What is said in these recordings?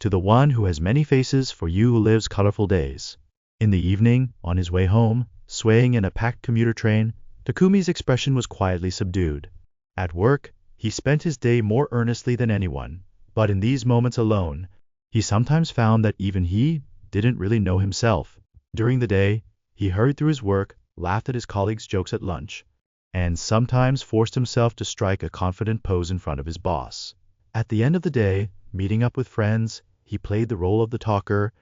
to the one who has many faces, for you who lives colorful days. In the evening, on his way home, swaying in a packed commuter train, Takumi's expression was quietly subdued. At work, he spent his day more earnestly than anyone, but in these moments alone, he sometimes found that even he didn't really know himself. During the day, he hurried through his work, laughed at his colleagues' jokes at lunch, and sometimes forced himself to strike a confident pose in front of his boss. At the end of the day, meeting up with friends, he played the role of the talker,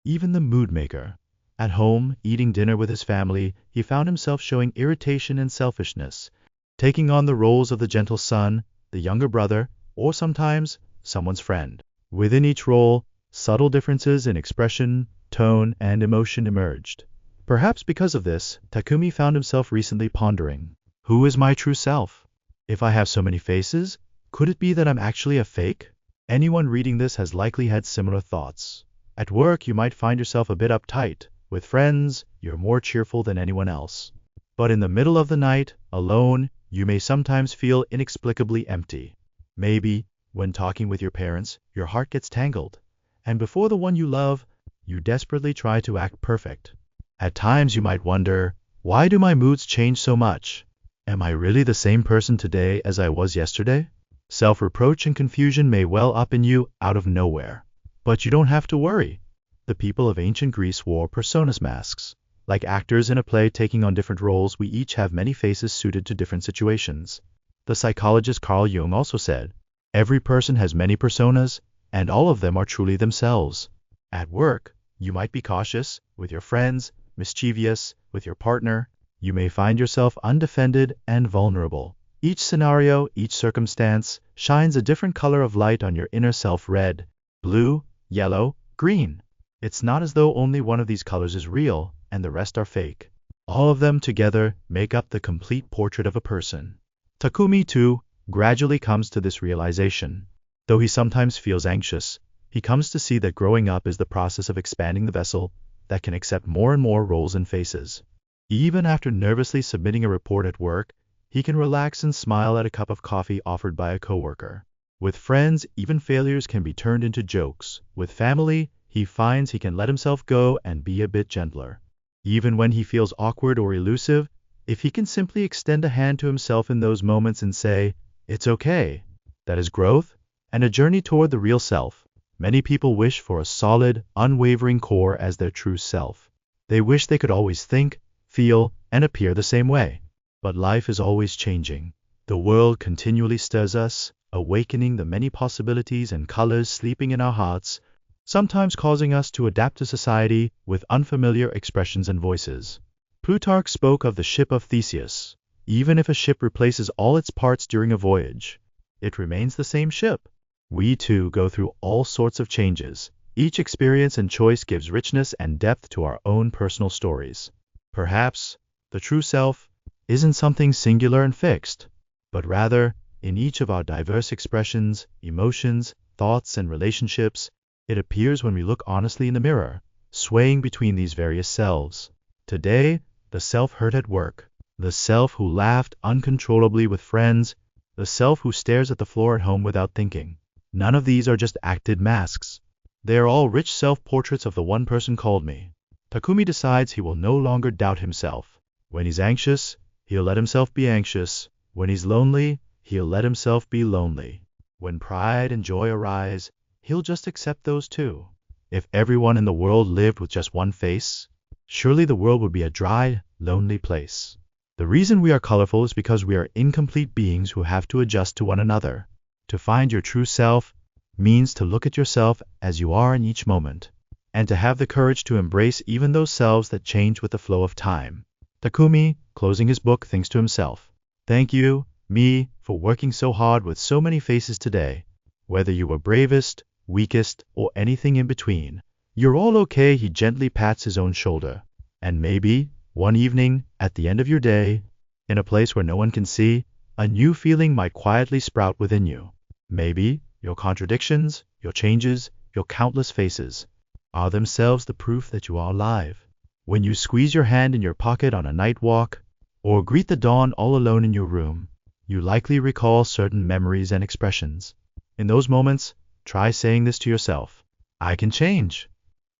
even the mood maker. At home, eating dinner with his family, he found himself showing irritation and selfishness, taking on the roles of the gentle son, the younger brother, or sometimes someone's friend. Within each role, subtle differences in expression, tone, and emotion emerged. Perhaps because of this, Takumi found himself recently pondering, who is my true self? If I have so many faces, could it be that I'm actually a fake? Anyone reading this has likely had similar thoughts. At work, you might find yourself a bit uptight. With friends, you're more cheerful than anyone else. But in the middle of the night, alone, you may sometimes feel inexplicably empty. Maybe, when talking with your parents, your heart gets tangled, and before the one you love, you desperately try to act perfect. At times you might wonder, why do my moods change so much? Am I really the same person today as I was yesterday? Self-reproach and confusion may well up in you out of nowhere. But you don't have to worry. The people of ancient Greece wore personas masks. Like actors in a play taking on different roles, we each have many faces suited to different situations. The psychologist Carl Jung also said, every person has many personas, and all of them are truly themselves. At work, you might be cautious with your friends, mischievous with your partner. You may find yourself undefended and vulnerable. Each scenario, each circumstance, shines a different color of light on your inner self: red, blue, yellow, green. It's not as though only one of these colors is real and the rest are fake. All of them together make up the complete portrait of a person. Takumi, too, gradually comes to this realization. Though he sometimes feels anxious, he comes to see that growing up is the process of expanding the vessel that can accept more and more roles and faces. Even after nervously submitting a report at work, he can relax and smile at a cup of coffee offered by a coworker. With friends, even failures can be turned into jokes. With family, he finds he can let himself go and be a bit gentler. Even when he feels awkward or elusive, if he can simply extend a hand to himself in those moments and say, "It's okay," that is growth and a journey toward the real self. Many people wish for a solid, unwavering core as their true self. They wish they could always think, feel, and appear the same way. But life is always changing. The world continually stirs us, awakening the many possibilities and colors sleeping in our hearts, sometimes causing us to adapt to society with unfamiliar expressions and voices. Plutarch spoke of the ship of Theseus. Even if a ship replaces all its parts during a voyage, it remains the same ship. We too go through all sorts of changes. Each experience and choice gives richness and depth to our own personal stories. Perhaps the true self isn't something singular and fixed, but rather, in each of our diverse expressions, emotions, thoughts, and relationships, it appears when we look honestly in the mirror, swaying between these various selves. Today, the self hurt at work, the self who laughed uncontrollably with friends, the self who stares at the floor at home without thinking. None of these are just acted masks. They are all rich self-portraits of the one person called me. Takumi decides he will no longer doubt himself. When he's anxious, he'll let himself be anxious. When he's lonely, he'll let himself be lonely. When pride and joy arise, he'll just accept those too. If everyone in the world lived with just one face, surely the world would be a dry, lonely place. The reason we are colorful is because we are incomplete beings who have to adjust to one another. To find your true self means to look at yourself as you are in each moment, and to have the courage to embrace even those selves that change with the flow of time. Takumi, closing his book, thinks to himself, "Thank you, me, for working so hard with so many faces today. Whether you were bravest, weakest, or anything in between, you're all okay." He gently pats his own shoulder. And maybe, one evening, at the end of your day, in a place where no one can see, a new feeling might quietly sprout within you. Maybe your contradictions, your changes, your countless faces are themselves the proof that you are alive. When you squeeze your hand in your pocket on a night walk, or greet the dawn all alone in your room, you likely recall certain memories and expressions. In those moments, try saying this to yourself: I can change.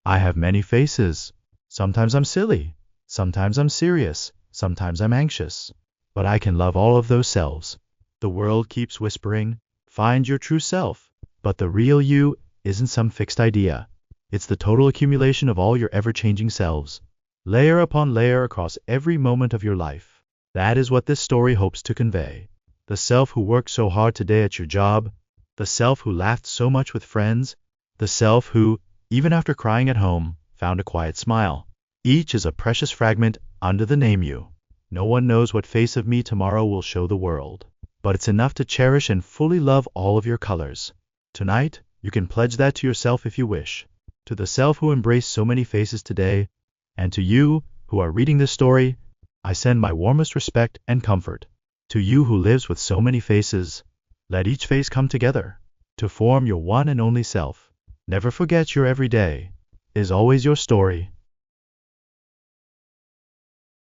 I have many faces. Sometimes I'm silly. Sometimes I'm serious. Sometimes I'm anxious. But I can love all of those selves. The world keeps whispering, find your true self. But the real you isn't some fixed idea. It's the total accumulation of all your ever-changing selves, layer upon layer across every moment of your life. That is what this story hopes to convey. The self who worked so hard today at your job, the self who laughed so much with friends, the self who, even after crying at home, found a quiet smile. Each is a precious fragment under the name you. No one knows what face of me tomorrow will show the world, but it's enough to cherish and fully love all of your colors. Tonight, you can pledge that to yourself if you wish. To the self who embraced so many faces today, and to you who are reading this story, I send my warmest respect and comfort. To you who lives with so many faces, let each face come together to form your one and only self. Never forget your everyday is always your story.